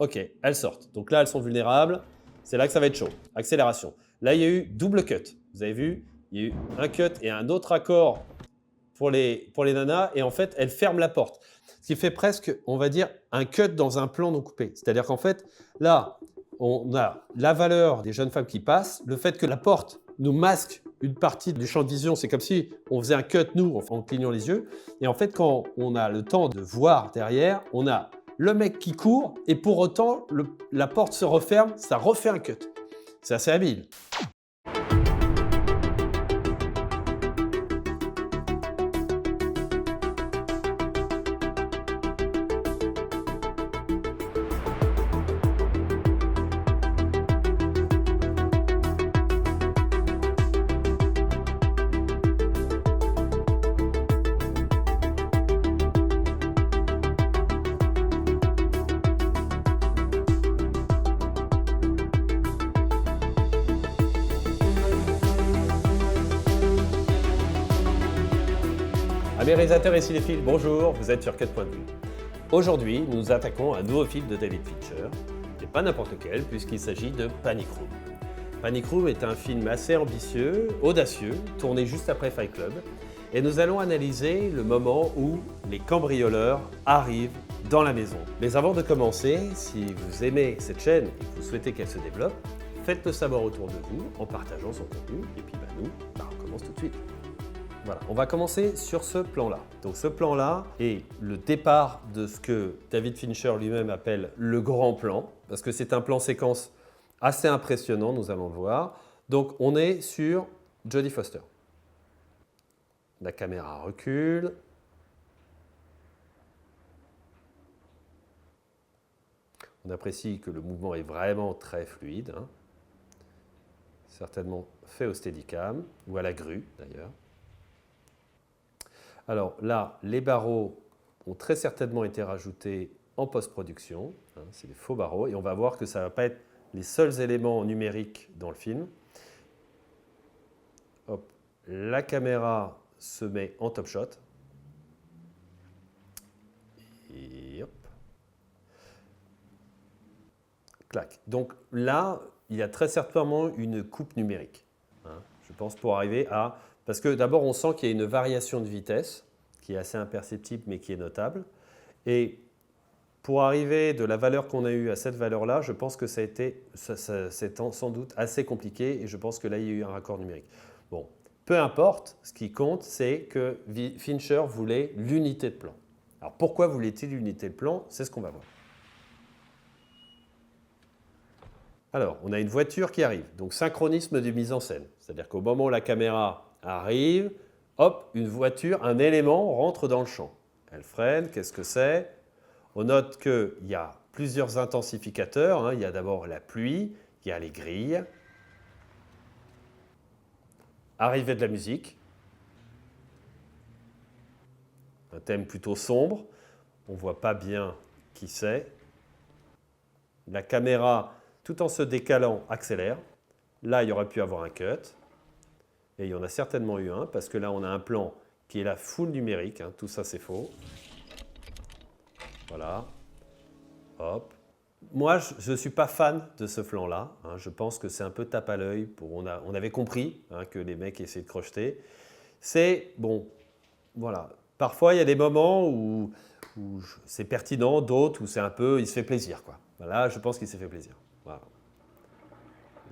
Ok, elles sortent. Donc là, elles sont vulnérables. C'est là que ça va être chaud. Accélération. Là, il y a eu double cut. Vous avez vu, il y a eu un cut et un autre accord pour les nanas. Et en fait, elles ferment la porte. Ce qui fait presque, on va dire, un cut dans un plan non coupé. C'est-à-dire qu'en fait, là, on a la valeur des jeunes femmes qui passent, le fait que la porte nous masque une partie du champ de vision, c'est comme si on faisait un cut, nous, en clignant les yeux. Et en fait, quand on a le temps de voir derrière, on a le mec qui court et pour autant, la porte se referme, ça refait un cut. C'est assez habile. Amis réalisateurs et cinéphiles, bonjour, vous êtes sur Cut.vue. Aujourd'hui, nous nous attaquons à un nouveau film de David Fincher, et pas n'importe lequel, puisqu'il s'agit de Panic Room. Panic Room est un film assez ambitieux, audacieux, tourné juste après Fight Club, et nous allons analyser le moment où les cambrioleurs arrivent dans la maison. Mais avant de commencer, si vous aimez cette chaîne et que vous souhaitez qu'elle se développe, faites-le savoir autour de vous en partageant son contenu, et puis nous, on commence tout de suite. Voilà, on va commencer sur ce plan-là. Donc ce plan-là est le départ de ce que David Fincher lui-même appelle le grand plan, parce que c'est un plan séquence assez impressionnant, nous allons le voir. Donc on est sur Jodie Foster. La caméra recule. On apprécie que le mouvement est vraiment très fluide. Certainement fait au Steadicam, ou à la grue d'ailleurs. Alors là, les barreaux ont très certainement été rajoutés en post-production. C'est des faux barreaux. Et on va voir que ça ne va pas être les seuls éléments numériques dans le film. Hop. La caméra se met en top shot. Et hop. Clac. Donc là, il y a très certainement une coupe numérique. Je pense pour arriver à... Parce que d'abord, on sent qu'il y a une variation de vitesse qui est assez imperceptible mais qui est notable. Et pour arriver de la valeur qu'on a eue à cette valeur-là, je pense que c'est sans doute assez compliqué et je pense que là, il y a eu un raccord numérique. Bon, peu importe, ce qui compte, c'est que Fincher voulait l'unité de plan. Alors pourquoi voulait-il l'unité de plan? C'est ce qu'on va voir. Alors, on a une voiture qui arrive, donc synchronisme de mise en scène. C'est-à-dire qu'au moment où la caméra arrive, hop, une voiture, un élément rentre dans le champ. Elle freine, qu'est-ce que c'est? On note qu'il y a plusieurs intensificateurs. Il y a d'abord la pluie, il y a les grilles. Arrivée de la musique. Un thème plutôt sombre. On ne voit pas bien qui c'est. La caméra, tout en se décalant, accélère. Là, il y aurait pu avoir un cut. Et il y en a certainement eu un, parce que là, on a un plan qui est la full numérique. Tout ça, c'est faux. Voilà. Hop. Moi, je ne suis pas fan de ce flanc-là. Je pense que c'est un peu tape à l'œil. On avait compris que les mecs essaient de crocheter. C'est, bon, voilà. Parfois, il y a des moments où c'est pertinent, d'autres où c'est un peu, il se fait plaisir, quoi. Voilà, je pense qu'il s'est fait plaisir. Voilà.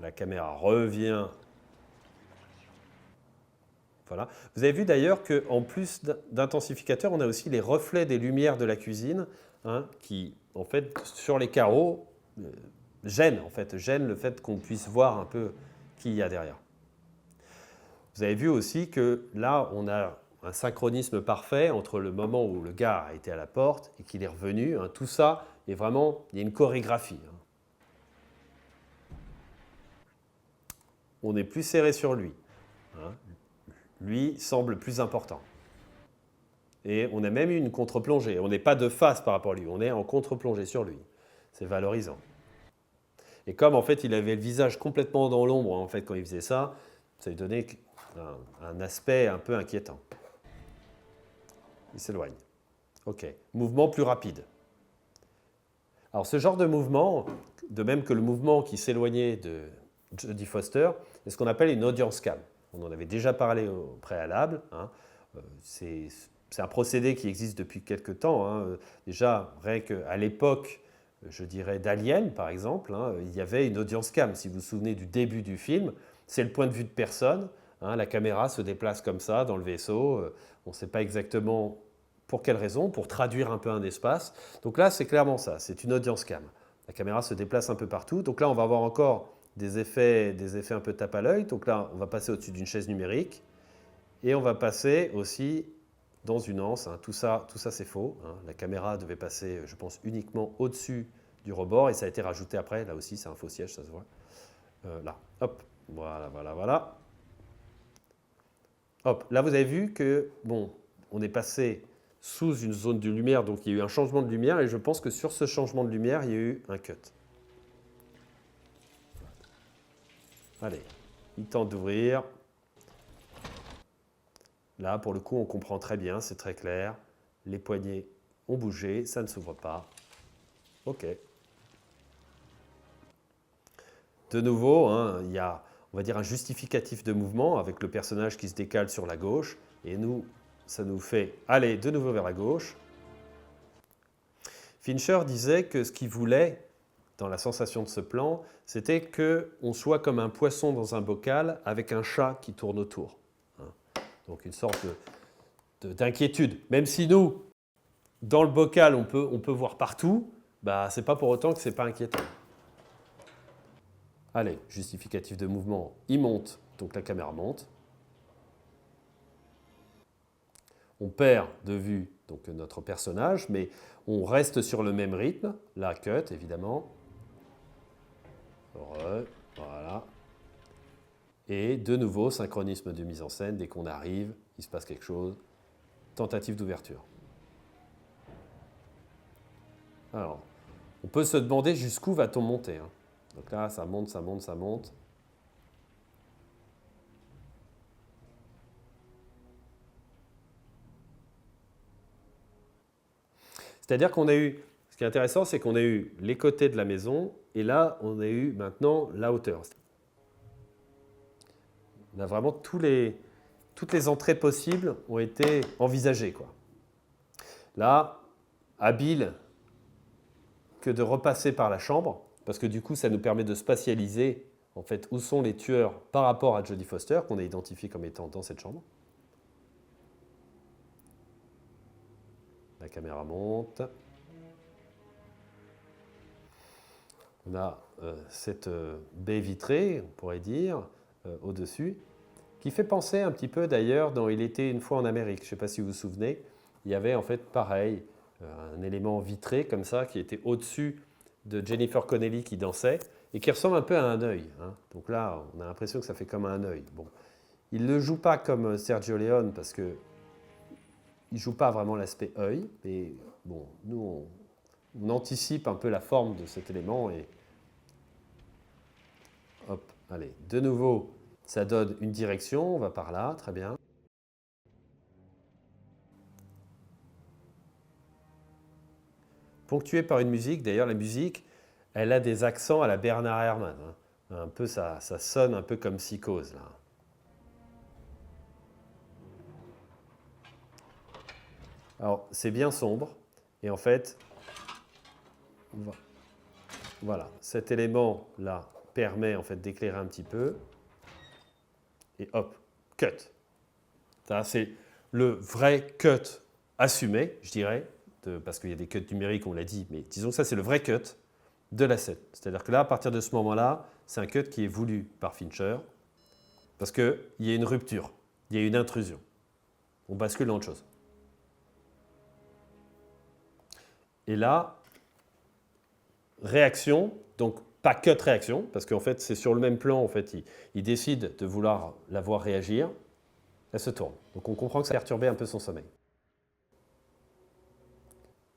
La caméra revient. Voilà. Vous avez vu d'ailleurs qu'en plus d'intensificateur, on a aussi les reflets des lumières de la cuisine qui, en fait, sur les carreaux, gênent le fait qu'on puisse voir un peu qui il y a derrière. Vous avez vu aussi que là, on a un synchronisme parfait entre le moment où le gars a été à la porte et qu'il est revenu. Tout ça est vraiment, il y a une chorégraphie. On est plus serré sur lui. Lui semble plus important. Et on a même eu une contre-plongée. On n'est pas de face par rapport à lui, on est en contre-plongée sur lui. C'est valorisant. Et comme en fait il avait le visage complètement dans l'ombre en fait, quand il faisait ça, ça lui donnait un aspect un peu inquiétant. Il s'éloigne. Ok. Mouvement plus rapide. Alors ce genre de mouvement, de même que le mouvement qui s'éloignait de Jodie Foster, est ce qu'on appelle une audience cam. On en avait déjà parlé au préalable. Hein. C'est un procédé qui existe depuis quelques temps. Hein. Déjà, rien qu'à l'époque, je dirais d'Alien, par exemple, hein, il y avait une audience cam. Si vous vous souvenez du début du film, c'est le point de vue de personne. Hein, la caméra se déplace comme ça dans le vaisseau. On ne sait pas exactement pour quelle raison, pour traduire un peu un espace. Donc là, c'est clairement ça, c'est une audience cam. La caméra se déplace un peu partout. Donc là, on va avoir encore des effets un peu tape à l'œil. Donc là, on va passer au-dessus d'une chaise numérique. Et on va passer aussi dans une anse. Hein. Tout ça c'est faux. Hein. La caméra devait passer, je pense, uniquement au-dessus du rebord. Et ça a été rajouté après. Là aussi, c'est un faux siège, ça se voit. Là, hop, voilà. Hop, là, vous avez vu que, bon, on est passé sous une zone de lumière, donc il y a eu un changement de lumière, et je pense que sur ce changement de lumière, il y a eu un cut. Allez, il tente d'ouvrir. Là, pour le coup, on comprend très bien, c'est très clair. Les poignets ont bougé, ça ne s'ouvre pas. OK. De nouveau, hein, il y a, on va dire, un justificatif de mouvement avec le personnage qui se décale sur la gauche, et nous, ça nous fait aller de nouveau vers la gauche. Fincher disait que ce qu'il voulait dans la sensation de ce plan, c'était qu'on soit comme un poisson dans un bocal avec un chat qui tourne autour. Donc une sorte d'inquiétude. Même si nous, dans le bocal, on peut voir partout, bah, ce n'est pas pour autant que ce n'est pas inquiétant. Allez, justificatif de mouvement, il monte, donc la caméra monte. On perd de vue donc, notre personnage, mais on reste sur le même rythme. La cut, évidemment. Voilà. Et de nouveau, synchronisme de mise en scène. Dès qu'on arrive, il se passe quelque chose. Tentative d'ouverture. Alors, on peut se demander jusqu'où va-t-on monter. Hein. Donc là, ça monte, ça monte, ça monte. C'est-à-dire qu'on a eu, ce qui est intéressant, c'est qu'on a eu les côtés de la maison, et là, on a eu maintenant la hauteur. On a vraiment toutes les entrées possibles ont été envisagées, quoi. Là, habile que de repasser par la chambre, parce que du coup, ça nous permet de spatialiser en fait où sont les tueurs par rapport à Jodie Foster, qu'on a identifié comme étant dans cette chambre. La caméra monte. On a cette baie vitrée, on pourrait dire, au-dessus, qui fait penser un petit peu d'ailleurs dans Il était une fois en Amérique. Je ne sais pas si vous vous souvenez, il y avait en fait pareil, un élément vitré comme ça qui était au-dessus de Jennifer Connelly qui dansait et qui ressemble un peu à un œil. Hein. Donc là, on a l'impression que ça fait comme un œil. Bon. Il ne le joue pas comme Sergio Leone parce qu'il ne joue pas vraiment l'aspect œil, mais bon, nous, on anticipe un peu la forme de cet élément et hop, allez, de nouveau, ça donne une direction, on va par là, très bien. Ponctué par une musique, d'ailleurs la musique, elle a des accents à la Bernard Herrmann. Hein. Un peu, ça sonne un peu comme Psychose, là. Alors, c'est bien sombre, et en fait, voilà, cet élément-là permet en fait d'éclairer un petit peu, et hop, cut. Ça, c'est le vrai cut assumé, je dirais, parce qu'il y a des cuts numériques, on l'a dit, mais disons que ça, c'est le vrai cut de la scène. C'est-à-dire que là, à partir de ce moment-là, c'est un cut qui est voulu par Fincher, parce qu'il y a une rupture, il y a une intrusion. On bascule dans autre chose. Et là, réaction, donc pas cut réaction, parce qu'en fait, c'est sur le même plan, en fait, il décide de vouloir la voir réagir, elle se tourne. Donc on comprend que ça a perturbé un peu son sommeil.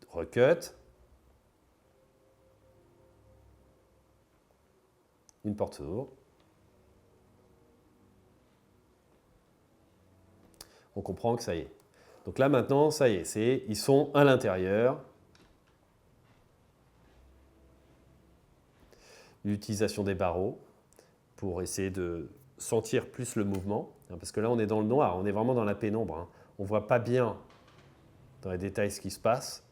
Recut. Une porte s'ouvre. On comprend que ça y est. Donc là maintenant, ça y est, ils sont à l'intérieur. l'utilisation des barreaux pour essayer de sentir plus le mouvement. Parce que là, on est dans le noir, on est vraiment dans la pénombre. On ne voit pas bien dans les détails ce qui se passe.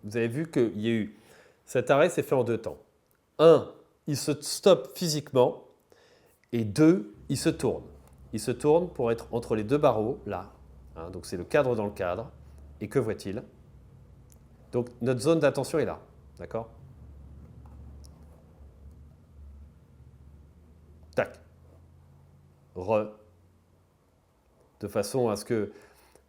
Vous avez vu qu'il y a eu... Cet arrêt s'est fait en 2 temps. 1, il se stoppe physiquement. Et 2, il se tourne. Il se tourne pour être entre les 2 barreaux, là. Donc c'est le cadre dans le cadre. Et que voit-il? Donc notre zone d'attention est là. D'accord? Tac. De façon à ce que,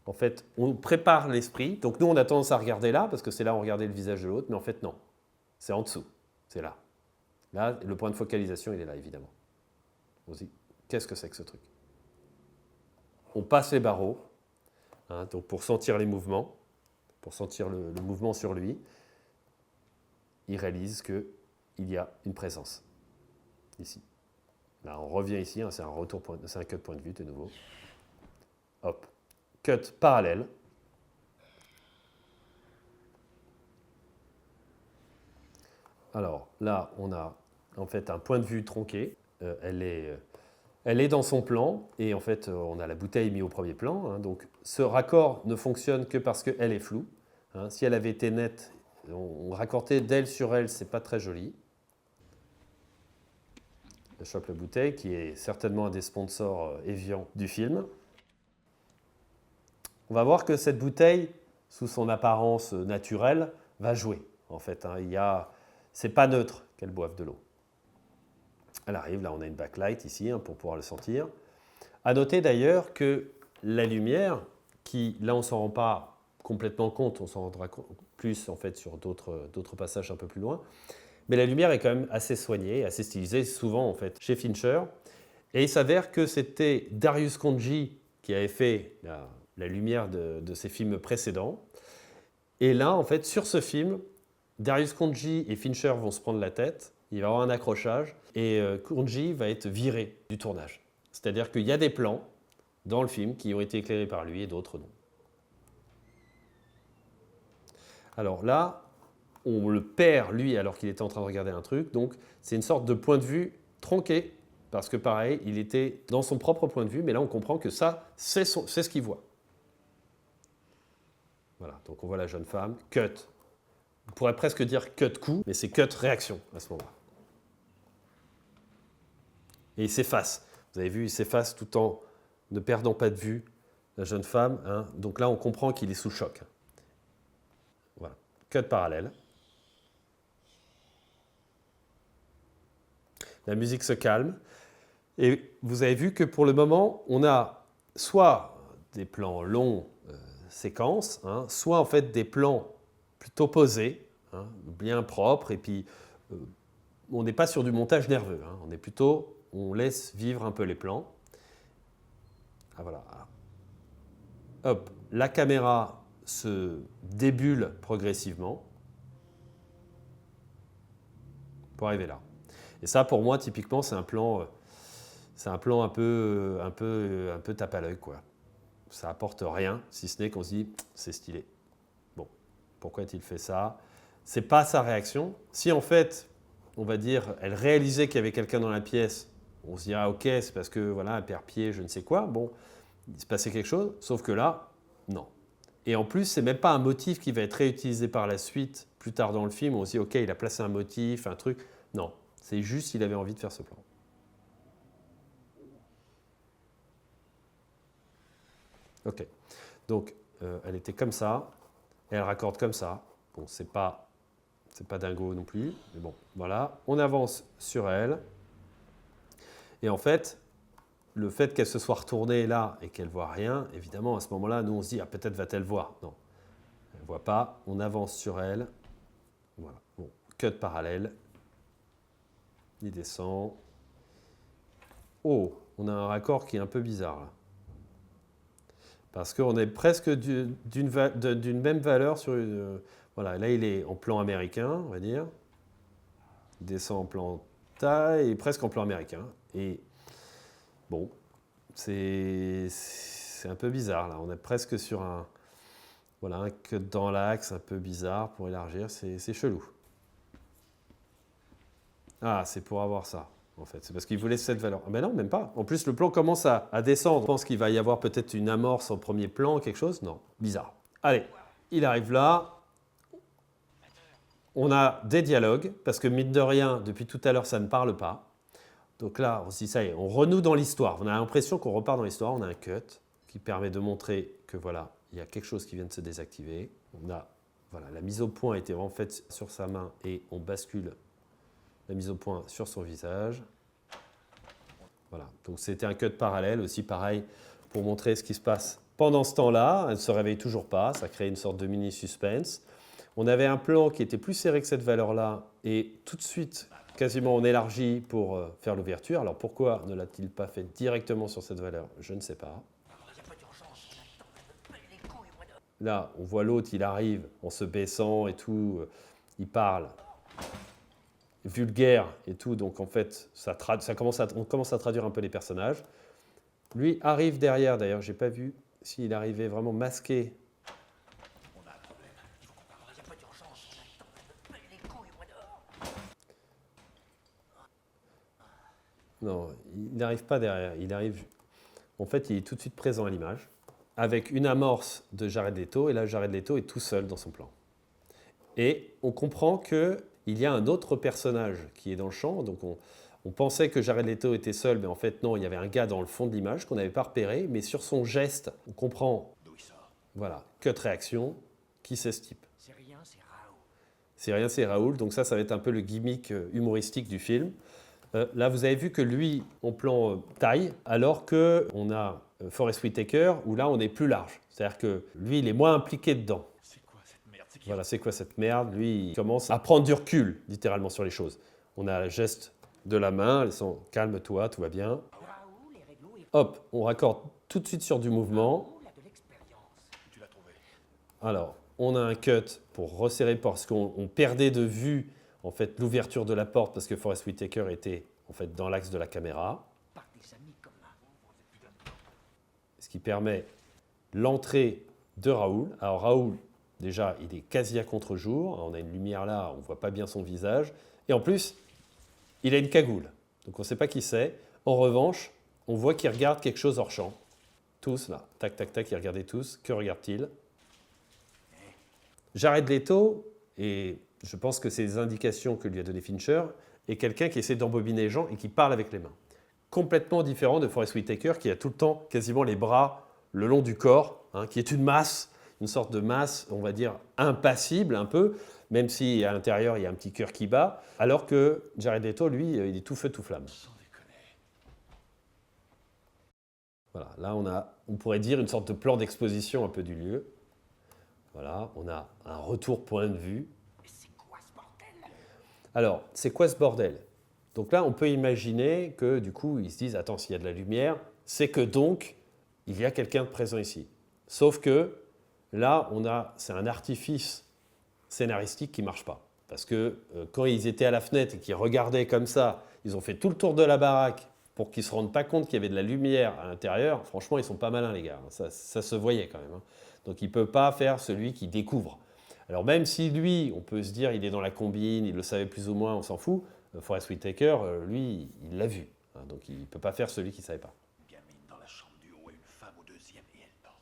en fait, on prépare l'esprit. Donc nous, on a tendance à regarder là, parce que c'est là où on regardait le visage de l'autre. Mais en fait, non. C'est en dessous. C'est là. Là, le point de focalisation, il est là, évidemment. On se dit, qu'est-ce que c'est que ce truc? On passe les barreaux, donc pour sentir les mouvements, pour sentir le mouvement sur lui. Il réalise qu'il y a une présence, ici. Là, on revient ici, c'est un cut point de vue de nouveau. Hop, cut parallèle. Alors là, on a en fait un point de vue tronqué. Elle est dans son plan et en fait, on a la bouteille mise au premier plan. Donc ce raccord ne fonctionne que parce qu'elle est floue. Si elle avait été nette, on raccordait d'elle sur elle, c'est pas très joli. Je chope la bouteille, qui est certainement un des sponsors Evian du film. On va voir que cette bouteille, sous son apparence naturelle, va jouer. En fait, c'est pas neutre qu'elle boive de l'eau. Elle arrive, là on a une backlight ici pour pouvoir le sentir. À noter d'ailleurs que la lumière, qui là on ne s'en rend pas complètement compte, on s'en rendra plus en fait sur d'autres passages un peu plus loin, mais la lumière est quand même assez soignée, assez stylisée, souvent en fait chez Fincher. Et il s'avère que c'était Darius Khondji qui avait fait la lumière de ses films précédents. Et là, en fait, sur ce film, Darius Khondji et Fincher vont se prendre la tête, il va y avoir un accrochage, et Khondji va être viré du tournage. C'est-à-dire qu'il y a des plans dans le film qui ont été éclairés par lui et d'autres non. Alors là, on le perd, lui, alors qu'il était en train de regarder un truc. Donc, c'est une sorte de point de vue tronqué, parce que pareil, il était dans son propre point de vue, mais là, on comprend que ça, c'est ce qu'il voit. Voilà, donc on voit la jeune femme, cut. On pourrait presque dire cut coup, mais c'est cut réaction à ce moment-là. Et il s'efface. Vous avez vu, il s'efface tout en ne perdant pas de vue la jeune femme. Donc là, on comprend qu'il est sous choc. Voilà, cut parallèle. La musique se calme. Et vous avez vu que pour le moment, on a soit des plans longs, séquences, soit en fait des plans plutôt posés, bien propres, et puis on n'est pas sur du montage nerveux. On laisse vivre un peu les plans. Voilà. Hop, la caméra se débulle progressivement pour arriver là. Et ça, pour moi, typiquement, c'est un plan un peu tape à l'œil, quoi. Ça apporte rien, si ce n'est qu'on se dit, c'est stylé. Bon, pourquoi a-t-il fait ça? C'est pas sa réaction. Si en fait, on va dire, elle réalisait qu'il y avait quelqu'un dans la pièce, on se dirait, ok, c'est parce que voilà, elle perd pied, je ne sais quoi. Bon, il se passait quelque chose, sauf que là, non. Et en plus, c'est même pas un motif qui va être réutilisé par la suite, plus tard dans le film, où on se dit, ok, il a placé un motif, un truc. Non, c'est juste qu'il avait envie de faire ce plan. Ok, donc elle était comme ça, et elle raccorde comme ça. Bon, c'est pas dingo non plus, mais bon, voilà. On avance sur elle, et en fait, le fait qu'elle se soit retournée là et qu'elle ne voit rien, évidemment, à ce moment-là, nous on se dit, peut-être va-t-elle voir. Non, elle ne voit pas, on avance sur elle. Voilà, bon, cut parallèle. Il descend. Oh, on a un raccord qui est un peu bizarre là. Parce qu'on est presque d'une même valeur sur une... Voilà, là il est en plan américain, on va dire. Il descend en plan taille et presque en plan américain. Et bon, c'est un peu bizarre là. On est presque sur un Voilà, un cut dans l'axe, un peu bizarre pour élargir, c'est chelou. Ah, c'est pour avoir ça, en fait. C'est parce qu'il voulait cette valeur. Ah ben non, même pas. En plus, le plan commence à descendre. On pense qu'il va y avoir peut-être une amorce en premier plan, quelque chose. Non, bizarre. Allez, il arrive là. On a des dialogues, parce que mine de rien, depuis tout à l'heure, ça ne parle pas. Donc là, on se dit, ça y est, on renoue dans l'histoire. On a l'impression qu'on repart dans l'histoire. On a un cut qui permet de montrer que voilà, il y a quelque chose qui vient de se désactiver. On a, voilà, la mise au point a été vraiment faite sur sa main et on bascule la mise au point sur son visage. Voilà, donc c'était un cut parallèle aussi, pareil, pour montrer ce qui se passe pendant ce temps-là. Elle ne se réveille toujours pas, ça crée une sorte de mini suspense. On avait un plan qui était plus serré que cette valeur-là et tout de suite, quasiment on élargit pour faire l'ouverture. Alors pourquoi ne l'a-t-il pas fait directement sur cette valeur? Je ne sais pas. Là, on voit l'autre, il arrive en se baissant et tout, il parle vulgaire et tout, donc en fait, on commence à traduire un peu les personnages. Lui arrive derrière, d'ailleurs, j'ai pas vu s'il arrivait vraiment masqué. Non, il n'arrive pas derrière, il arrive... En fait, il est tout de suite présent à l'image, avec une amorce de Jared Leto, et là, Jared Leto est tout seul dans son plan. Et on comprend qu'il y a un autre personnage qui est dans le champ, donc on pensait que Jared Leto était seul, mais en fait non, il y avait un gars dans le fond de l'image qu'on n'avait pas repéré, mais sur son geste, on comprend, voilà, cut réaction, qui c'est ce type? C'est rien, c'est Raoul. C'est rien, c'est Raoul, donc ça va être un peu le gimmick humoristique du film. Là, vous avez vu que lui, en plan taille, alors qu'on a Forest Whitaker, où là, on est plus large. C'est-à-dire que lui, il est moins impliqué dedans. C'est quoi cette merde? Voilà, c'est quoi cette merde? Lui, il commence à prendre du recul, littéralement, sur les choses. On a le geste de la main, ils sont calme-toi, tout va bien. Hop, on raccorde tout de suite sur du mouvement. Alors, on a un cut pour resserrer parce qu'on perdait de vue en fait l'ouverture de la porte parce que Forest Whitaker était en fait dans l'axe de la caméra. Ce qui permet l'entrée de Raoul. Alors Raoul, déjà, il est quasi à contre-jour. On a une lumière là, on ne voit pas bien son visage. Et en plus, il a une cagoule. Donc on ne sait pas qui c'est. En revanche, on voit qu'il regarde quelque chose hors champ. Tous là, tac, tac, tac, ils regardaient tous. Que regarde-t-il? Jared Leto, et je pense que c'est les indications que lui a donné Fincher, est quelqu'un qui essaie d'embobiner les gens et qui parle avec les mains. Complètement différent de Forest Whitaker qui a tout le temps quasiment les bras le long du corps, hein, qui est une masse, une sorte de masse, on va dire, impassible un peu, même si à l'intérieur il y a un petit cœur qui bat, alors que Jared Leto, lui, il est tout feu, tout flamme. Voilà, là on pourrait dire une sorte de plan d'exposition un peu du lieu. Voilà, on a un retour point de vue. Mais c'est quoi ce bordel? Alors, c'est quoi ce bordel? Donc là, on peut imaginer que du coup, ils se disent, attends, s'il y a de la lumière, c'est que donc, il y a quelqu'un de présent ici. Sauf que là, c'est un artifice scénaristique qui ne marche pas. Parce que quand ils étaient à la fenêtre et qu'ils regardaient comme ça, ils ont fait tout le tour de la baraque pour qu'ils ne se rendent pas compte qu'il y avait de la lumière à l'intérieur. Franchement, ils sont pas malins, les gars. Ça se voyait quand même. Hein. Donc il ne peut pas faire celui qui découvre. Alors même si lui, on peut se dire, il est dans la combine, il le savait plus ou moins, on s'en fout, Forest Whitaker, lui, il l'a vu. Hein, donc il ne peut pas faire celui qui ne savait pas. Dans la chambre du haut et une femme au deuxième et elle dort.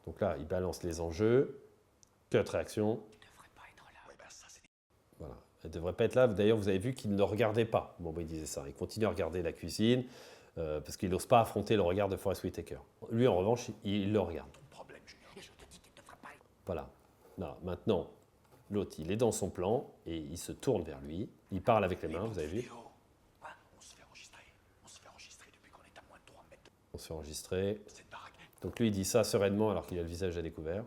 Donc là, il balance les enjeux. Cut réaction. Il ne devrait pas être là. Ouais, ben ça, voilà. Elle ne devrait pas être là. D'ailleurs, vous avez vu qu'il ne regardait pas. Bon, il disait ça. Il continue à regarder la cuisine parce qu'il n'ose pas affronter le regard de Forest Whitaker. Lui, en revanche, il le regarde. Voilà. Là, maintenant, l'autre, il est dans son plan et il se tourne vers lui. Il parle avec les mains, vous avez vu? On se fait enregistrer. On se fait enregistrer depuis qu'on est à moins de 3 mètres. On se fait enregistrer. Donc lui, il dit ça sereinement alors qu'il a le visage à découvert.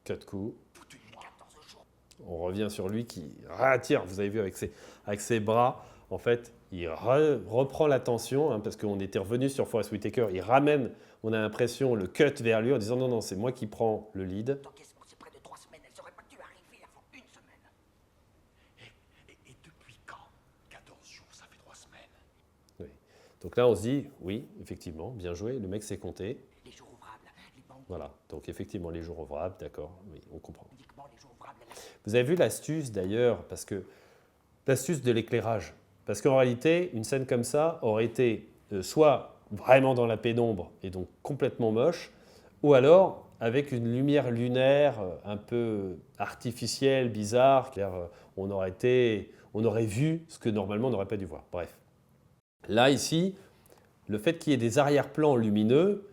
Cut coup. On revient sur lui qui rattire, vous avez vu, avec ses bras. En fait, il reprend l'attention, hein, parce qu'on était revenu sur Forest Whitaker. Il ramène, on a l'impression, le cut vers lui en disant non, c'est moi qui prends le lead. T'encaissements, c'est près de 3 semaines. Elle n'aurait pas dû arriver avant une semaine. Et depuis quand? 14 jours, ça fait 3 semaines. Oui. Donc là, on se dit, oui, effectivement, bien joué, le mec s'est compté. Les jours ouvrables. Voilà, donc effectivement les jours ouvrables, d'accord, oui, on comprend. Vous avez vu l'astuce d'ailleurs, parce que l'astuce de l'éclairage. Parce qu'en réalité, une scène comme ça aurait été soit vraiment dans la pénombre et donc complètement moche, ou alors avec une lumière lunaire un peu artificielle, bizarre, car on aurait vu ce que normalement on n'aurait pas dû voir. Bref. Là, ici, le fait qu'il y ait des arrière-plans lumineux,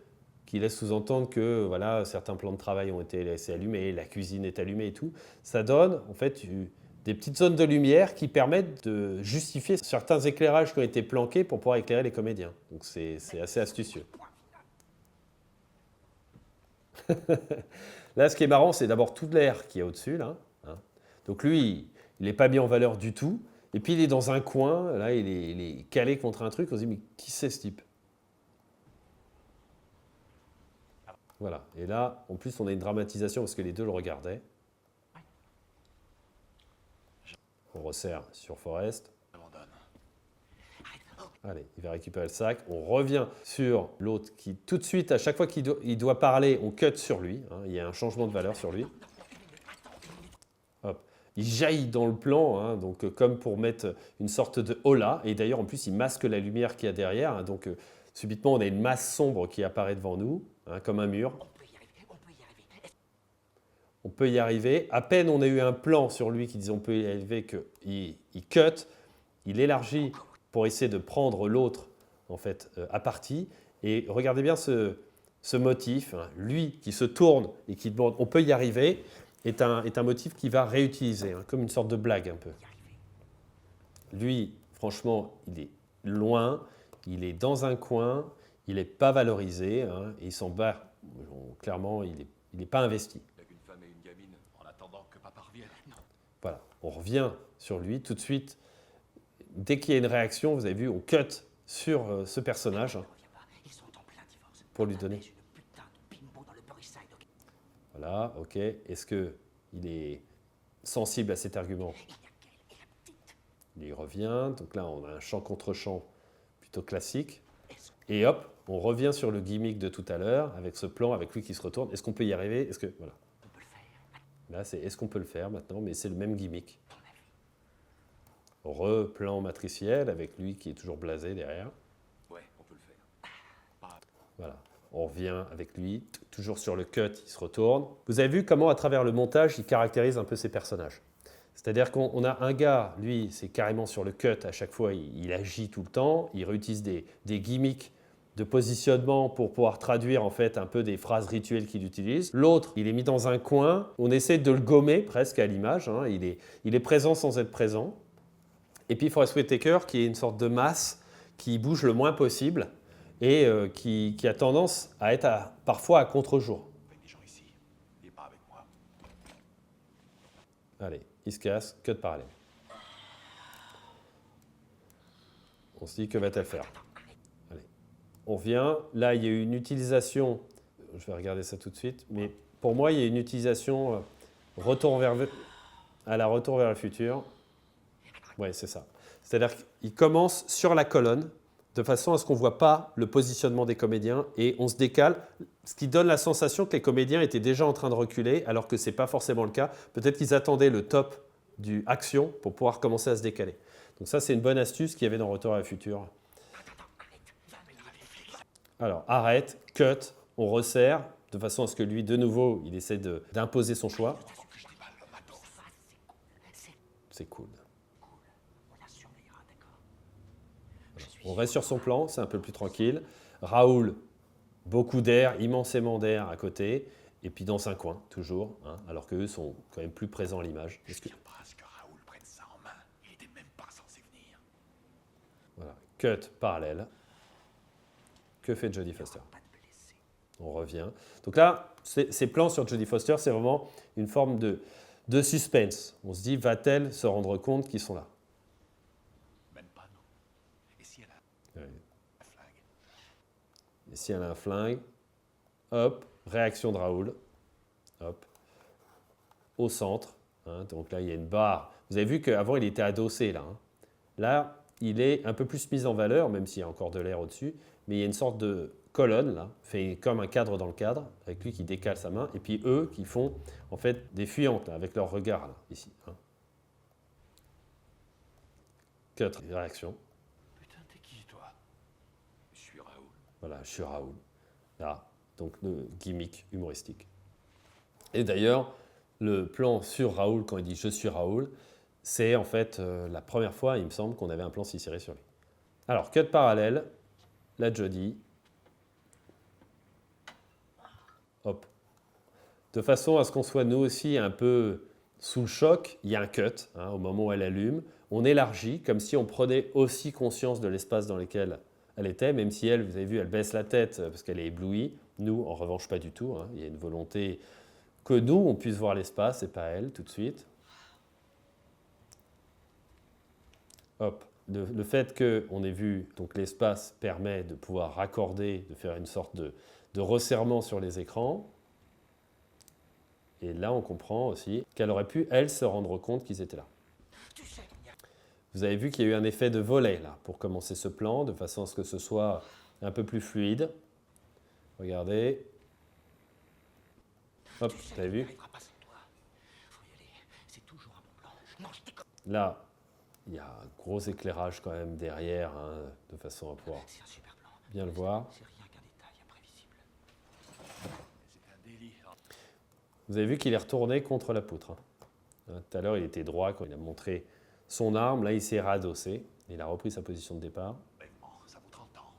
qui laissent sous-entendre que voilà, certains plans de travail ont été laissés allumés, la cuisine est allumée et tout, ça donne en fait des petites zones de lumière qui permettent de justifier certains éclairages qui ont été planqués pour pouvoir éclairer les comédiens. Donc c'est assez astucieux. Là, ce qui est marrant, c'est d'abord tout l'air qui est au-dessus. Là, hein. Donc lui, il n'est pas mis en valeur du tout. Et puis il est dans un coin, là, il est calé contre un truc. On se dit, mais qui c'est ce type? Voilà. Et là, en plus, on a une dramatisation parce que les deux le regardaient. On resserre sur Forrest. Allez, il va récupérer le sac. On revient sur l'autre qui, tout de suite, à chaque fois qu'il doit parler, on cut sur lui. Hein, il y a un changement de valeur sur lui. Hop. Il jaillit dans le plan, hein, donc, comme pour mettre une sorte de holà. Et d'ailleurs, en plus, il masque la lumière qu'il y a derrière. Hein, donc, subitement, on a une masse sombre qui apparaît devant nous, hein, comme un mur. On peut y arriver. À peine on a eu un plan sur lui qui disait on peut y arriver, qu'il cut, il élargit pour essayer de prendre l'autre en fait, à partie. Et regardez bien ce motif, hein, lui qui se tourne et qui demande on peut y arriver, est un motif qu'il va réutiliser, hein, comme une sorte de blague un peu. Lui, franchement, il est loin, il est dans un coin, il n'est pas valorisé, hein, et il s'en bat. Clairement, il n'est pas investi. Voilà, on revient sur lui tout de suite. Dès qu'il y a une réaction, vous avez vu, on cut sur ce personnage pour lui donner. Voilà, ok. Est-ce qu'il est sensible à cet argument? Il y revient. Donc là, on a un champ contre champ plutôt classique. Et hop, on revient sur le gimmick de tout à l'heure avec ce plan, avec lui qui se retourne. Est-ce qu'on peut y arriver? Voilà. Là, c'est est-ce qu'on peut le faire maintenant? Mais c'est le même gimmick. Replan matriciel avec lui qui est toujours blasé derrière. Ouais, on peut le faire. Voilà. On revient avec lui, toujours sur le cut, il se retourne. Vous avez vu comment, à travers le montage, il caractérise un peu ses personnages. C'est-à-dire qu'on a un gars, lui, c'est carrément sur le cut, à chaque fois, il agit tout le temps, il réutilise des gimmicks de positionnement pour pouvoir traduire en fait un peu des phrases rituelles qu'il utilise. L'autre, il est mis dans un coin, on essaie de le gommer presque à l'image, hein. Il est présent sans être présent. Et puis Forest Whitaker qui est une sorte de masse qui bouge le moins possible et qui a tendance à être parfois à contre-jour. Allez, il se casse, cut parallèle. On se dit que va-t-elle faire? Allez, on revient. Là, il y a eu une utilisation, je vais regarder ça tout de suite, mais pour moi, il y a une utilisation retour vers le futur. Ouais, c'est ça. C'est-à-dire qu'il commence sur la colonne de façon à ce qu'on ne voit pas le positionnement des comédiens et on se décale, ce qui donne la sensation que les comédiens étaient déjà en train de reculer alors que ce n'est pas forcément le cas. Peut-être qu'ils attendaient le top du action pour pouvoir commencer à se décaler. Donc ça, c'est une bonne astuce qu'il y avait dans Retour à le futur. Alors, arrête, cut, on resserre de façon à ce que lui, de nouveau, il essaie d'imposer son choix. C'est cool. On reste sur son plan, c'est un peu plus tranquille. Raoul, beaucoup d'air, immensément d'air à côté, et puis dans un coin, toujours, hein, alors qu'eux sont quand même plus présents à l'image. Voilà, cut parallèle. Que fait Jodie Foster? On revient. Donc là, ces plans sur Jodie Foster, c'est vraiment une forme de suspense. On se dit, va-t-elle se rendre compte qu'ils sont là? Et si elle a un flingue, hop, réaction de Raoul, hop, au centre. Hein, donc là, il y a une barre. Vous avez vu qu'avant, il était adossé là. Hein. Là, il est un peu plus mis en valeur, même s'il y a encore de l'air au-dessus, mais il y a une sorte de colonne, là, fait comme un cadre dans le cadre, avec lui qui décale sa main, et puis eux qui font en fait des fuyantes, là, avec leur regard, là, ici. Hein. Cut, réaction. Putain, t'es qui, toi? Je suis Raoul. Voilà, je suis Raoul. Là, donc le gimmick humoristique. Et d'ailleurs, le plan sur Raoul, quand il dit « je suis Raoul », c'est en fait la première fois, il me semble, qu'on avait un plan si serré sur lui. Alors, cut parallèle, la Jodie. Hop. De façon à ce qu'on soit nous aussi un peu sous le choc, il y a un cut hein, au moment où elle allume. On élargit comme si on prenait aussi conscience de l'espace dans lequel elle était, même si elle, vous avez vu, elle baisse la tête parce qu'elle est éblouie. Nous, en revanche, pas du tout. Hein. Il y a une volonté que nous, on puisse voir l'espace et pas elle tout de suite. Hop. Le fait qu'on ait vu donc l'espace permet de pouvoir raccorder, de faire une sorte de resserrement sur les écrans. Et là, on comprend aussi qu'elle aurait pu, elle, se rendre compte qu'ils étaient là. Vous avez vu qu'il y a eu un effet de volet, là, pour commencer ce plan, de façon à ce que ce soit un peu plus fluide. Regardez. Hop, vous avez vu? Là, il y a un gros éclairage quand même derrière, hein, de façon à pouvoir bien le voir. Vous avez vu qu'il est retourné contre la poutre. Hein. Tout à l'heure, il était droit quand il a montré son arme. Là, il s'est radossé. Il a repris sa position de départ. Ça vaut 30 ans.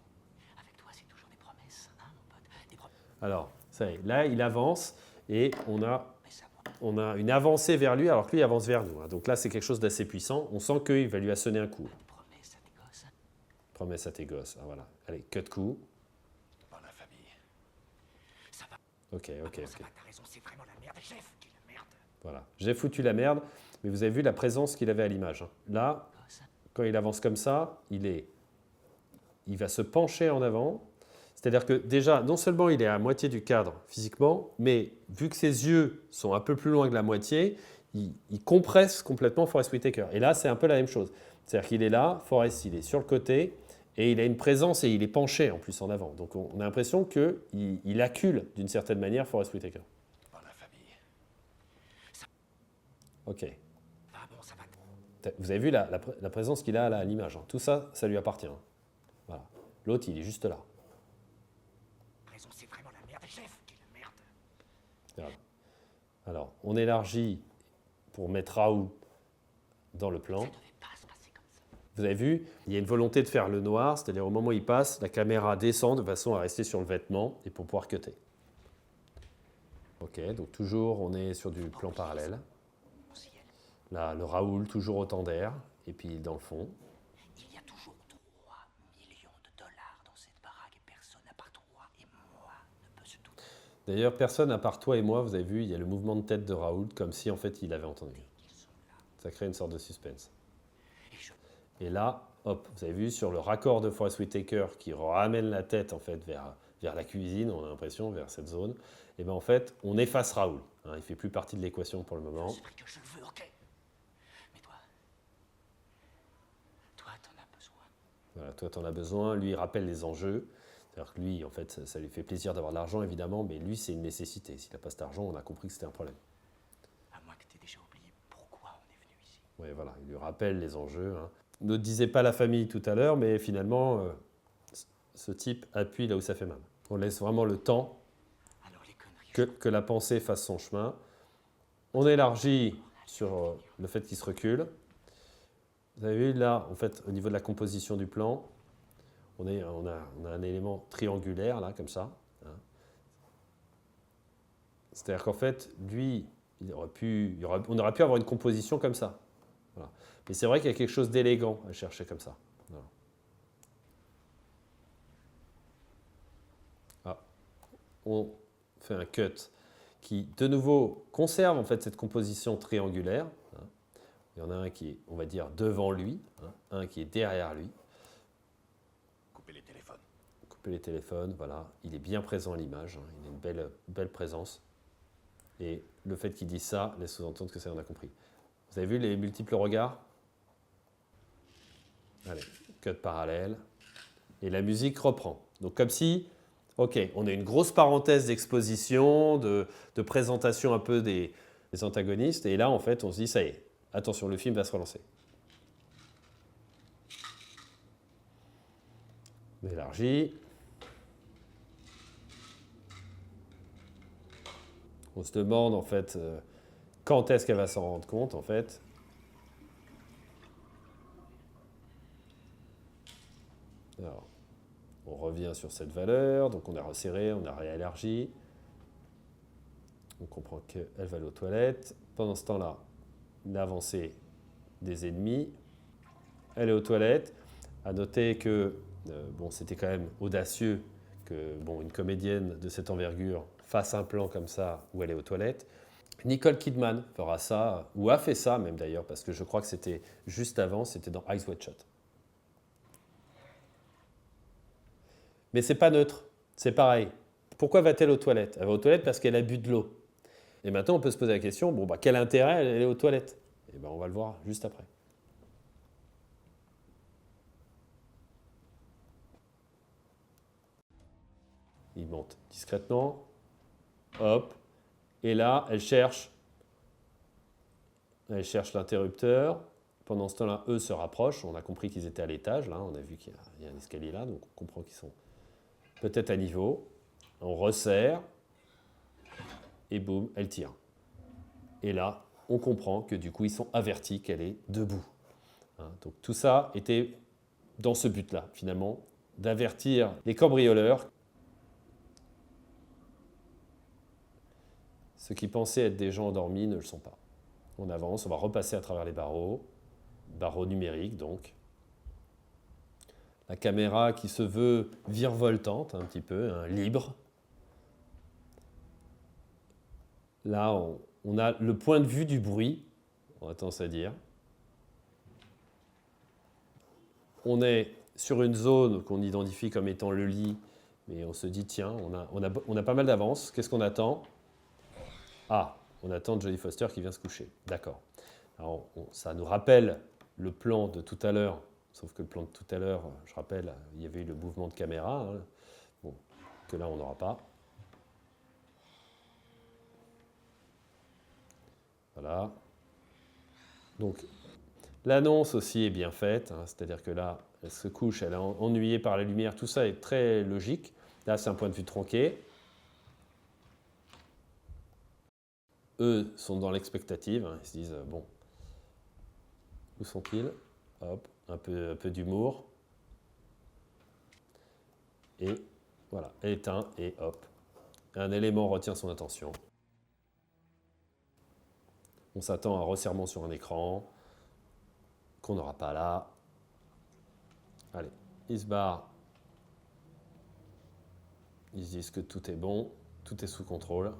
Avec toi, c'est toujours des promesses, hein, mon pote. Des promesses. Alors, ça y est, là, il avance et on a une avancée vers lui alors que lui avance vers nous. Hein. Donc là, c'est quelque chose d'assez puissant. On sent qu'il va lui assonner un coup. Promesse à tes gosses. Promesse à tes gosses. Ah, voilà. Allez, cut coup. Dans la famille. Ça va. Ok. Ça va, t'as raison, c'est vraiment la merde. J'ai foutu la merde. Voilà. J'ai foutu la merde, mais vous avez vu la présence qu'il avait à l'image. Hein. Là, quand il avance comme ça, il va se pencher en avant. C'est-à-dire que déjà, non seulement il est à moitié du cadre physiquement, mais vu que ses yeux sont un peu plus loin que la moitié, il compresse complètement Forest Whitaker. Et là, c'est un peu la même chose. C'est-à-dire qu'il est là, Forest, il est sur le côté, et il a une présence et il est penché en plus en avant. Donc on a l'impression qu'il accule d'une certaine manière Forest Whitaker. Dans la famille. Ok. Ah bon, ça va. Vous avez vu la présence qu'il a là à l'image. Hein. Tout ça, ça lui appartient. Hein. Voilà. L'autre, il est juste là. C'est vraiment la merde. J'ai foutu la merde. Voilà. Alors, on élargit pour mettre Raoul dans le plan. Ça devait pas se passer comme ça. Vous avez vu, il y a une volonté de faire le noir, c'est-à-dire au moment où il passe, la caméra descend de façon à rester sur le vêtement et pour pouvoir cutter. Ok, donc toujours on est sur du plan parallèle. Là, le Raoul, toujours autant d'air, et puis dans le fond. Il y a toujours 3 millions de dollars dans cette baraque et personne à part toi et moi ne peut se douter. D'ailleurs, personne à part toi et moi, vous avez vu, il y a le mouvement de tête de Raoul, comme si en fait il avait entendu. Ça crée une sorte de suspense. Et là, hop, vous avez vu sur le raccord de Forest Whitaker qui ramène la tête en fait vers la cuisine, on a l'impression, vers cette zone. Et bien en fait, on efface Raoul. Hein, il ne fait plus partie de l'équation pour le moment. C'est pris que je le veux, ok. Mais toi, t'en as besoin. Voilà, toi, tu en as besoin. Lui, il rappelle les enjeux. C'est-à-dire que lui, en fait, ça lui fait plaisir d'avoir de l'argent, évidemment, mais lui, c'est une nécessité. S'il n'a pas cet argent, on a compris que c'était un problème. À moins que t'aies déjà oublié pourquoi on est venu ici. Oui, voilà, il lui rappelle les enjeux. Hein. Ne disait pas la famille tout à l'heure, mais finalement, ce type appuie là où ça fait mal. On laisse vraiment le temps Alors, les conneries, que la pensée fasse son chemin. On élargit sur le fait qu'il se recule. Vous avez vu là, en fait, au niveau de la composition du plan, on a un élément triangulaire, là, comme ça. Hein. C'est-à-dire qu'en fait, lui, on aurait pu avoir une composition comme ça. Voilà. Mais c'est vrai qu'il y a quelque chose d'élégant à chercher comme ça. Voilà. Ah. On fait un cut qui, de nouveau, conserve en fait cette composition triangulaire. Hein. Il y en a un qui est, on va dire, devant lui, hein, un qui est derrière lui. couper les téléphones. Couper les téléphones, voilà. Il est bien présent à l'image, hein. Il a une belle présence. Et le fait qu'il dise ça laisse sous-entendre que ça, on a compris. Vous avez vu les multiples regards? Allez, cut parallèle. Et la musique reprend. Donc comme si Ok, on a une grosse parenthèse d'exposition, de présentation un peu des antagonistes. Et là, en fait, on se dit, ça y est, attention, le film va se relancer. On élargit. On se demande, en fait, quand est-ce qu'elle va s'en rendre compte, en fait. Alors, on revient sur cette valeur, donc on a resserré, on a réélargi. On comprend qu'elle va aller aux toilettes. Pendant ce temps-là, l'avancée des ennemis. Elle est aux toilettes. À noter que bon, c'était quand même audacieux que bon, une comédienne de cette envergure fasse un plan comme ça où elle est aux toilettes. Nicole Kidman fera ça, ou a fait ça même d'ailleurs, parce que je crois que c'était juste avant, c'était dans Eyes Wide Shut. Mais c'est pas neutre, c'est pareil. Pourquoi va-t-elle aux toilettes? Elle va aux toilettes parce qu'elle a bu de l'eau. Et maintenant, on peut se poser la question, bon, bah, quel intérêt elle est aux toilettes? Et ben, on va le voir juste après. Il monte discrètement, hop, et là, elle cherche l'interrupteur. Pendant ce temps-là, eux se rapprochent. On a compris qu'ils étaient à l'étage, là, on a vu qu'il y a un escalier là, donc on comprend qu'ils sont peut-être à niveau. On resserre, et boum, elle tire. Et là, on comprend que du coup, ils sont avertis qu'elle est debout. Hein, donc tout ça était dans ce but-là, finalement, d'avertir les cambrioleurs. Ceux qui pensaient être des gens endormis ne le sont pas. On avance, on va repasser à travers les barreaux numériques donc. La caméra qui se veut virevoltante un petit peu, hein, libre. Là, on a le point de vue du bruit, on a tendance à dire. On est sur une zone qu'on identifie comme étant le lit, mais on se dit, tiens, on a pas mal d'avance, qu'est-ce qu'on attend? Ah, on attend Jodie Foster qui vient se coucher. D'accord. Alors, ça nous rappelle le plan de tout à l'heure, sauf que le plan de tout à l'heure, je rappelle, il y avait eu le mouvement de caméra, hein, bon, que là, on n'aura pas. Voilà. Donc, l'annonce aussi est bien faite, hein, c'est-à-dire que là, elle se couche, elle est ennuyée par la lumière, tout ça est très logique. Là, c'est un point de vue tronqué. Eux sont dans l'expectative, hein, ils se disent, bon, où sont-ils? Hop, un peu d'humour. Et voilà, elle éteint et hop, un élément retient son attention. On s'attend à un resserrement sur un écran qu'on n'aura pas là. Allez, ils se barrent. Ils se disent que tout est bon, tout est sous contrôle.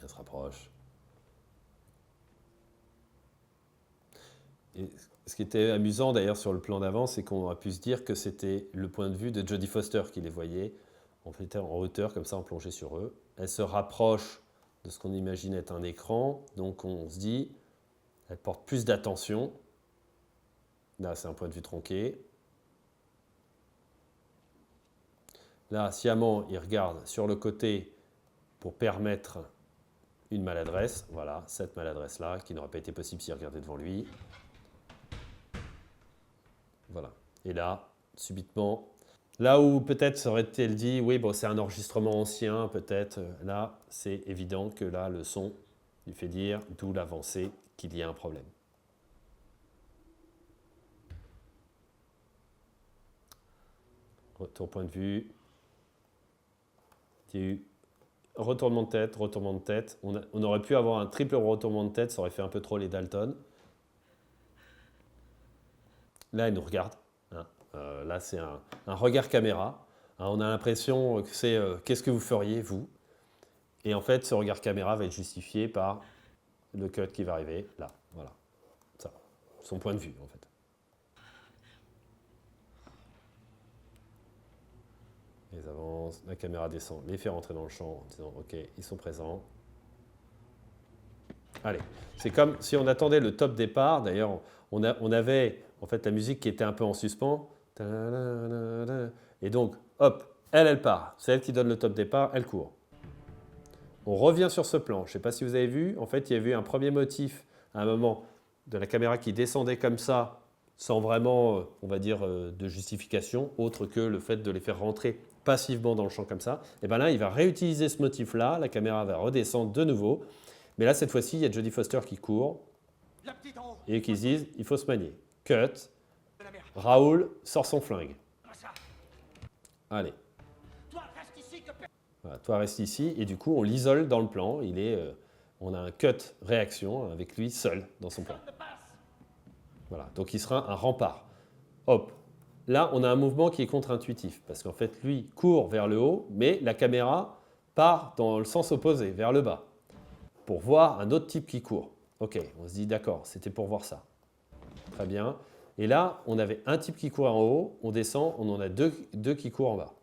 Elle se rapproche. Et ce qui était amusant d'ailleurs sur le plan d'avant, c'est qu'on a pu se dire que c'était le point de vue de Jodie Foster qui les voyait, en fait en hauteur, comme ça, en plongée sur eux. Elle se rapproche de ce qu'on imagine être un écran, donc on se dit, elle porte plus d'attention. Là, c'est un point de vue tronqué. Là, sciemment, il regarde sur le côté pour permettre une maladresse. Voilà, cette maladresse-là, qui n'aurait pas été possible s'il regardait devant lui. Voilà. Et là, subitement, là où peut-être serait-elle dit, oui, bon, c'est un enregistrement ancien, peut-être, là, c'est évident que là, le son lui fait dire, d'où l'avancée, qu'il y a un problème. Ton point de vue. Il y a eu retournement de tête, retournement de tête. On aurait pu avoir un triple retournement de tête, ça aurait fait un peu trop les Dalton. Là, elle nous regarde. Hein. Là, c'est un regard caméra. Hein, on a l'impression que c'est qu'est-ce que vous feriez, vous? Et en fait, ce regard caméra va être justifié par le cut qui va arriver là. Voilà. Ça. Son point de vue, en fait. Ils avancent, la caméra descend, les fait rentrer dans le champ en disant ok, ils sont présents. Allez, c'est comme si on attendait le top départ. D'ailleurs, on avait en fait la musique qui était un peu en suspens. Et donc, hop, elle part. C'est elle qui donne le top départ, elle court. On revient sur ce plan. Je ne sais pas si vous avez vu, en fait, il y avait eu un premier motif à un moment de la caméra qui descendait comme ça, sans vraiment, on va dire, de justification, autre que le fait de les faire rentrer passivement dans le champ comme ça. Et bien là, il va réutiliser ce motif-là, la caméra va redescendre de nouveau. Mais là, cette fois-ci, il y a Jodie Foster qui court et qui se disent, il faut se manier. Cut. Raoul sort son flingue. Allez. Voilà, toi reste ici et du coup on l'isole dans le plan. On a un cut réaction avec lui seul dans son plan. Voilà, donc il sera un rempart. Hop, là on a un mouvement qui est contre-intuitif parce qu'en fait lui court vers le haut, mais la caméra part dans le sens opposé, vers le bas, pour voir un autre type qui court. Ok, on se dit d'accord, c'était pour voir ça. Très bien. Et là, on avait un type qui courait en haut, on descend, on en a deux qui courent en bas.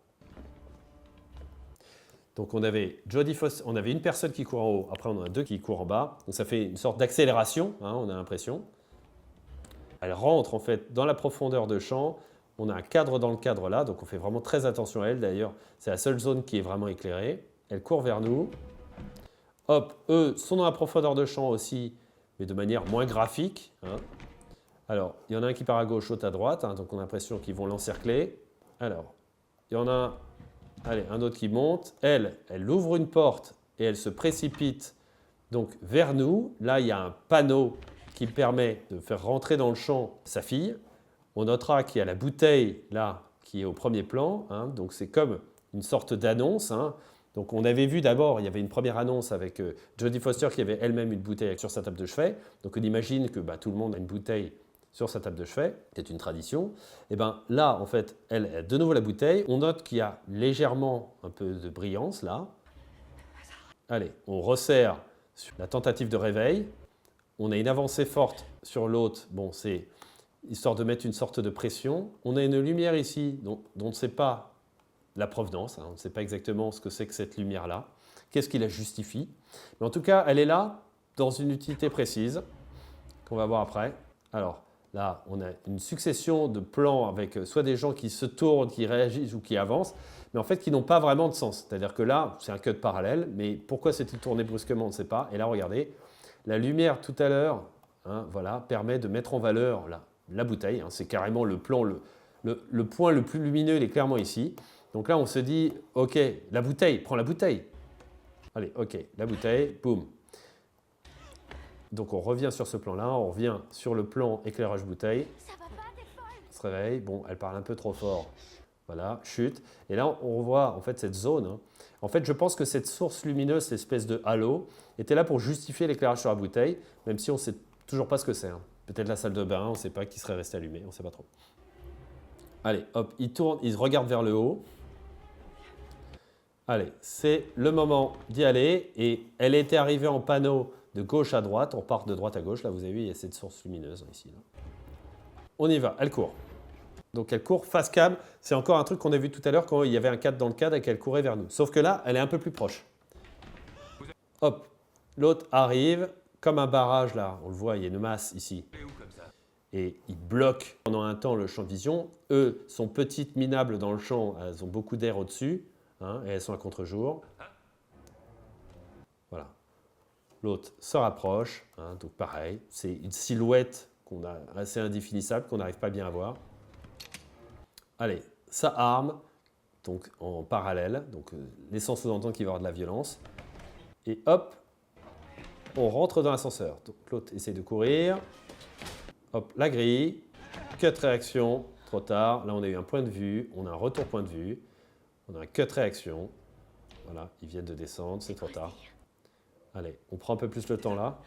Donc on avait une personne qui court en haut, après on en a deux qui courent en bas. Donc ça fait une sorte d'accélération, hein, on a l'impression. Elle rentre en fait dans la profondeur de champ. On a un cadre dans le cadre là, donc on fait vraiment très attention à elle. D'ailleurs, c'est la seule zone qui est vraiment éclairée. Elle court vers nous. Hop, eux sont dans la profondeur de champ aussi, mais de manière moins graphique. Hein. Alors, il y en a un qui part à gauche, l'autre à droite, hein, donc on a l'impression qu'ils vont l'encercler. Alors, il y en a un autre qui monte. Elle ouvre une porte et elle se précipite donc vers nous. Là, il y a un panneau qui permet de faire rentrer dans le champ sa fille. On notera qu'il y a la bouteille là qui est au premier plan. Hein, donc c'est comme une sorte d'annonce. Hein. Donc on avait vu d'abord, il y avait une première annonce avec Jodie Foster qui avait elle-même une bouteille sur sa table de chevet. Donc on imagine que tout le monde a une bouteille sur sa table de chevet, c'est une tradition. Et bien là, en fait, elle a de nouveau la bouteille. On note qu'il y a légèrement un peu de brillance là. Allez, on resserre sur la tentative de réveil. On a une avancée forte sur l'autre. Bon, c'est histoire de mettre une sorte de pression. On a une lumière ici dont on ne sait pas la provenance. Hein, on ne sait pas exactement ce que c'est que cette lumière-là. Qu'est-ce qui la justifie? Mais en tout cas, elle est là dans une utilité précise qu'on va voir après. Alors, là, on a une succession de plans avec soit des gens qui se tournent, qui réagissent ou qui avancent, mais en fait qui n'ont pas vraiment de sens. C'est-à-dire que là, c'est un cut parallèle, mais pourquoi s'est-il tourné brusquement, on ne sait pas. Et là, regardez, la lumière tout à l'heure voilà, permet de mettre en valeur la bouteille. Hein, c'est carrément le plan, le point le plus lumineux, il est clairement ici. Donc là, on se dit, ok, la bouteille, prends la bouteille. Allez, ok, la bouteille, boum. Donc on revient sur ce plan-là, on revient sur le plan éclairage bouteille. Ça va pas, t'es folle. Elle se réveille, bon, elle parle un peu trop fort. Voilà, chute. Et là, on revoit en fait cette zone. Hein. En fait, je pense que cette source lumineuse, cette espèce de halo, était là pour justifier l'éclairage sur la bouteille, même si on ne sait toujours pas ce que c'est. Hein. Peut-être la salle de bain, on ne sait pas qui serait resté allumé, on ne sait pas trop. Allez, hop, il tourne, il regarde vers le haut. Allez, c'est le moment d'y aller. Et elle était arrivée en panneau de gauche à droite. On part de droite à gauche. Là, vous avez vu, il y a cette source lumineuse ici. Là. On y va, elle court. Donc elle court face cam. C'est encore un truc qu'on a vu tout à l'heure quand il y avait un cadre dans le cadre et qu'elle courait vers nous. Sauf que là, elle est un peu plus proche. Hop, l'autre arrive comme un barrage là. On le voit, il y a une masse ici. Et il bloque pendant un temps le champ de vision. Eux sont petites, minables dans le champ. Elles ont beaucoup d'air au-dessus. Hein, et elles sont à contre-jour. Voilà. L'autre se rapproche. Hein, donc pareil, c'est une silhouette qu'on a assez indéfinissable, qu'on n'arrive pas bien à voir. Allez, ça arme, donc en parallèle, donc laissant sous-entendre qu'il va y avoir de la violence. Et hop, on rentre dans l'ascenseur. Donc l'autre essaie de courir. Hop, la grille, cut réaction, trop tard. Là, on a eu un point de vue, on a un retour point de vue, on a un cut réaction. Voilà, ils viennent de descendre, c'est trop tard. Allez, on prend un peu plus le temps là.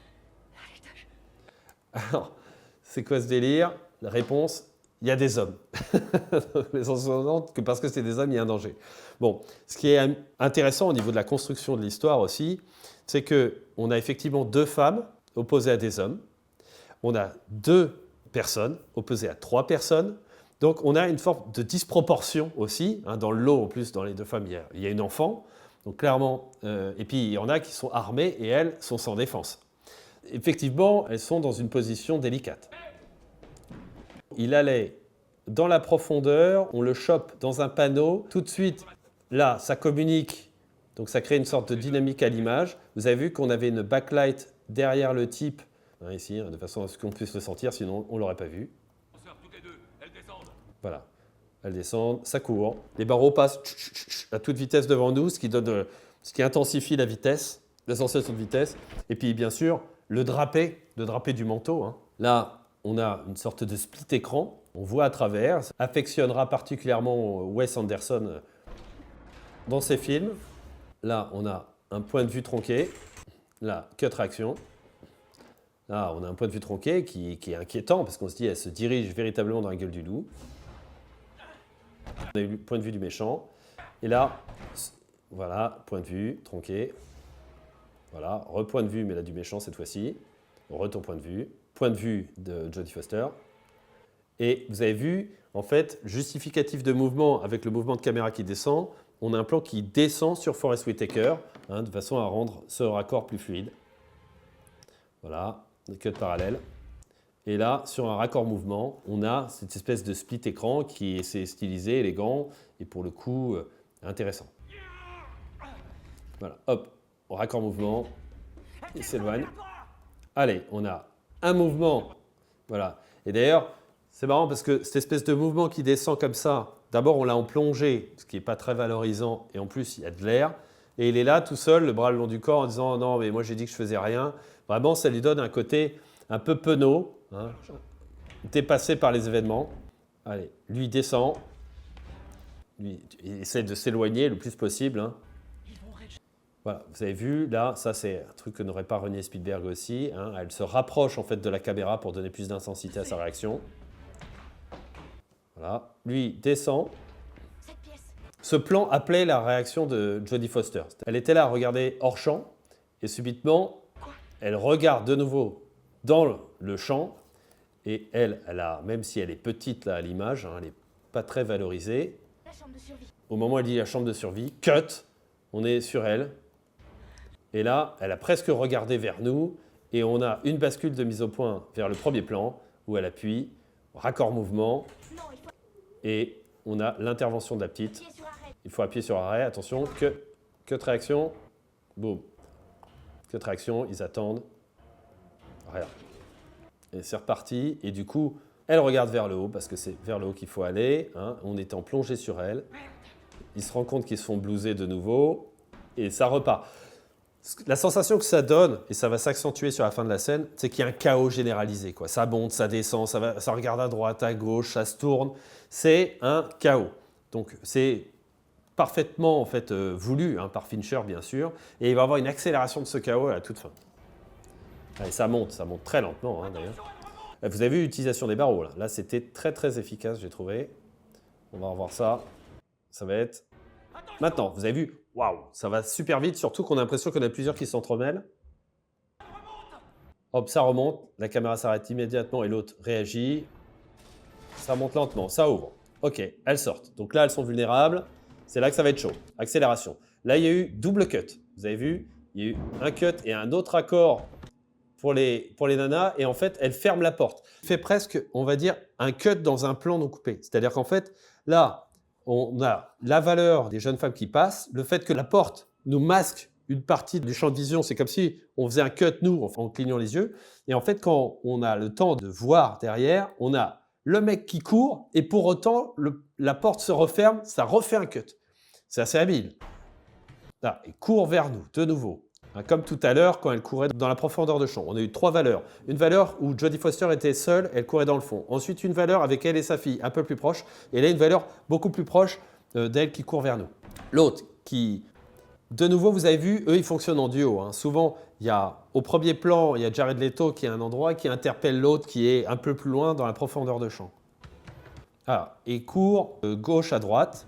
Alors, c'est quoi ce délire? La réponse, il y a des hommes. Les sous-entendent que parce que c'est des hommes, il y a un danger. Bon, ce qui est intéressant au niveau de la construction de l'histoire aussi, c'est qu'on a effectivement deux femmes opposées à des hommes. On a deux personnes opposées à trois personnes. Donc on a une forme de disproportion aussi. Hein, dans le lot, en plus, dans les deux femmes, il y a une enfant. Donc clairement, et puis il y en a qui sont armées et elles sont sans défense. Effectivement, elles sont dans une position délicate. Il allait dans la profondeur, on le chope dans un panneau. Tout de suite, là, ça communique. Donc ça crée une sorte de dynamique à l'image. Vous avez vu qu'on avait une backlight derrière le type, hein, ici, hein, de façon à ce qu'on puisse le sentir, sinon on ne l'aurait pas vu. Voilà, elles descendent, ça court. Les barreaux passent à toute vitesse devant nous, ce qui intensifie la vitesse, la sensation de vitesse. Et puis bien sûr, le drapé du manteau. Hein. Là, on a une sorte de split écran. On voit à travers. Ça affectionnera particulièrement Wes Anderson dans ses films. Là, on a un point de vue tronqué. Là, cut réaction. Là, on a un point de vue tronqué qui est inquiétant parce qu'on se dit elle se dirige véritablement dans la gueule du loup. On a eu le point de vue du méchant. Et là, voilà, point de vue tronqué. Voilà, repoint de vue, mais là du méchant cette fois-ci. Retour point de vue de Jodie Foster. Et vous avez vu, en fait, justificatif de mouvement avec le mouvement de caméra qui descend, on a un plan qui descend sur Forest Whitaker, hein, de façon à rendre ce raccord plus fluide. Voilà, des cuts parallèles. Et là, sur un raccord mouvement, on a cette espèce de split écran qui est stylisé, élégant, et pour le coup, intéressant. Voilà, hop, raccord mouvement, il s'éloigne. Allez, on a un mouvement, voilà. Et d'ailleurs, c'est marrant parce que cette espèce de mouvement qui descend comme ça, d'abord on l'a en plongée, ce qui n'est pas très valorisant, et en plus il y a de l'air, et il est là tout seul, le bras le long du corps, en disant « Non, mais moi j'ai dit que je faisais rien ». Vraiment, ça lui donne un côté un peu penaud, hein, dépassé par les événements. Allez, lui descend, lui il essaie de s'éloigner le plus possible. Hein. Voilà, vous avez vu, là, ça c'est un truc que n'aurait pas René Spielberg aussi. Hein. Elle se rapproche en fait de la caméra pour donner plus d'intensité à sa réaction. Voilà, lui descend. Ce plan appelait la réaction de Jodie Foster. Elle était là à regarder hors champ et subitement, elle regarde de nouveau dans le champ et elle a, même si elle est petite là à l'image, hein, elle n'est pas très valorisée. La chambre de survie. Au moment où elle dit la chambre de survie, cut, on est sur elle. Et là, elle a presque regardé vers nous et on a une bascule de mise au point vers le premier plan où elle appuie, raccord mouvement et on a l'intervention de la petite. Il faut appuyer sur arrêt, attention, cut réaction, boum. Cut réaction, ils attendent. Rien. Et c'est reparti. Et du coup, elle regarde vers le haut parce que c'est vers le haut qu'il faut aller. Hein. On est en plongée sur elle. Ils se rendent compte qu'ils se font blouser de nouveau. Et ça repart. La sensation que ça donne, et ça va s'accentuer sur la fin de la scène, c'est qu'il y a un chaos généralisé, quoi. Ça monte, ça descend, ça regarde à droite, à gauche, ça se tourne. C'est un chaos. Donc c'est parfaitement en fait, voulu hein, par Fincher, bien sûr. Et il va y avoir une accélération de ce chaos à la toute fin. Allez, ça monte très lentement hein, d'ailleurs. Vous avez vu l'utilisation des barreaux. Là c'était très très efficace, j'ai trouvé. On va revoir ça. Ça va être... Maintenant, vous avez vu, waouh, ça va super vite, surtout qu'on a l'impression qu'on a plusieurs qui s'entremêlent. Hop, ça remonte, la caméra s'arrête immédiatement et l'autre réagit. Ça monte lentement, ça ouvre. Ok, elles sortent. Donc là, elles sont vulnérables. C'est là que ça va être chaud. Accélération. Là, il y a eu double cut. Vous avez vu, il y a eu un cut et un autre accord pour les nanas. Et en fait, elles ferment la porte. Il fait presque, on va dire, un cut dans un plan non coupé. C'est-à-dire qu'en fait, là, on a la valeur des jeunes femmes qui passent, le fait que la porte nous masque une partie du champ de vision, c'est comme si on faisait un cut, nous, en clignant les yeux. Et en fait, quand on a le temps de voir derrière, on a le mec qui court et pour autant, la porte se referme, ça refait un cut. C'est assez habile. Là, il court vers nous, de nouveau. Hein, comme tout à l'heure, quand elle courait dans la profondeur de champ. On a eu 3 valeurs. Une valeur où Jodie Foster était seule, elle courait dans le fond. Ensuite, une valeur avec elle et sa fille, un peu plus proche. Et là, une valeur beaucoup plus proche d'elle qui court vers nous. L'autre qui... De nouveau, vous avez vu, eux, ils fonctionnent en duo. Hein. Souvent, au premier plan, il y a Jared Leto qui est à un endroit qui interpelle l'autre qui est un peu plus loin dans la profondeur de champ. Alors, il court de gauche à droite.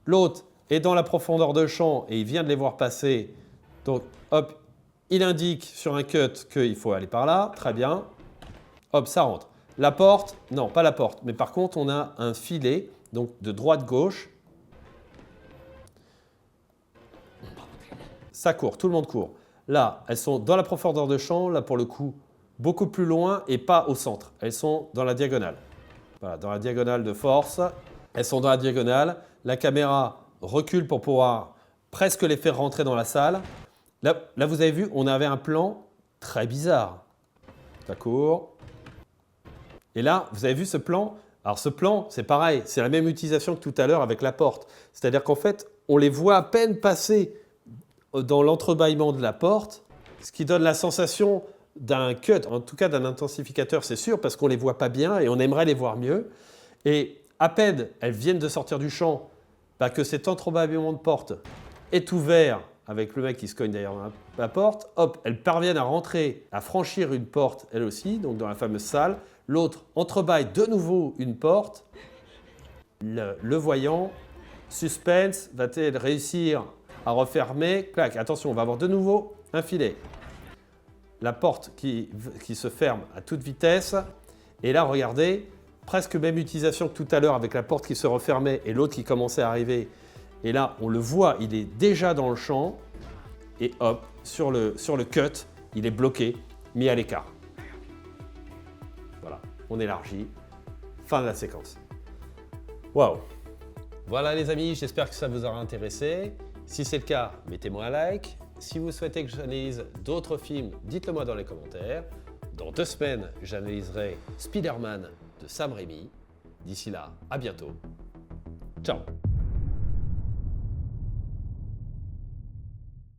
L'autre est dans la profondeur de champ et il vient de les voir passer. Donc, hop, il indique sur un cut qu'il faut aller par là. Très bien. Hop, ça rentre. La porte, non, pas la porte. Mais par contre, on a un filet, donc de droite-gauche. Ça court, tout le monde court. Là, elles sont dans la profondeur de champ. Là, pour le coup, beaucoup plus loin et pas au centre. Elles sont dans la diagonale. Voilà, dans la diagonale de force. Elles sont dans la diagonale. La caméra recule pour pouvoir presque les faire rentrer dans la salle. Là, vous avez vu, on avait un plan très bizarre. D'accord. Et là, vous avez vu ce plan? Alors ce plan, c'est pareil, c'est la même utilisation que tout à l'heure avec la porte. C'est-à-dire qu'en fait, on les voit à peine passer dans l'entrebâillement de la porte, ce qui donne la sensation d'un cut, en tout cas d'un intensificateur, c'est sûr, parce qu'on ne les voit pas bien et on aimerait les voir mieux. Et à peine elles viennent de sortir du champ, que cet entrebâillement de porte est ouvert avec le mec qui se cogne derrière la porte, hop, elles parviennent à rentrer, à franchir une porte elle aussi, donc dans la fameuse salle. L'autre entrebâille de nouveau une porte. Le voyant, suspense, va-t-il réussir à refermer? Clac, attention, on va avoir de nouveau un filet. La porte qui se ferme à toute vitesse. Et là, regardez, presque même utilisation que tout à l'heure avec la porte qui se refermait et l'autre qui commençait à arriver. Et là, on le voit, il est déjà dans le champ. Et hop, sur le cut, il est bloqué, mis à l'écart. Voilà, on élargit. Fin de la séquence. Waouh! Voilà les amis, j'espère que ça vous aura intéressé. Si c'est le cas, mettez-moi un like. Si vous souhaitez que j'analyse d'autres films, dites-le moi dans les commentaires. Dans 2 semaines, j'analyserai Spider-Man de Sam Raimi. D'ici là, à bientôt. Ciao!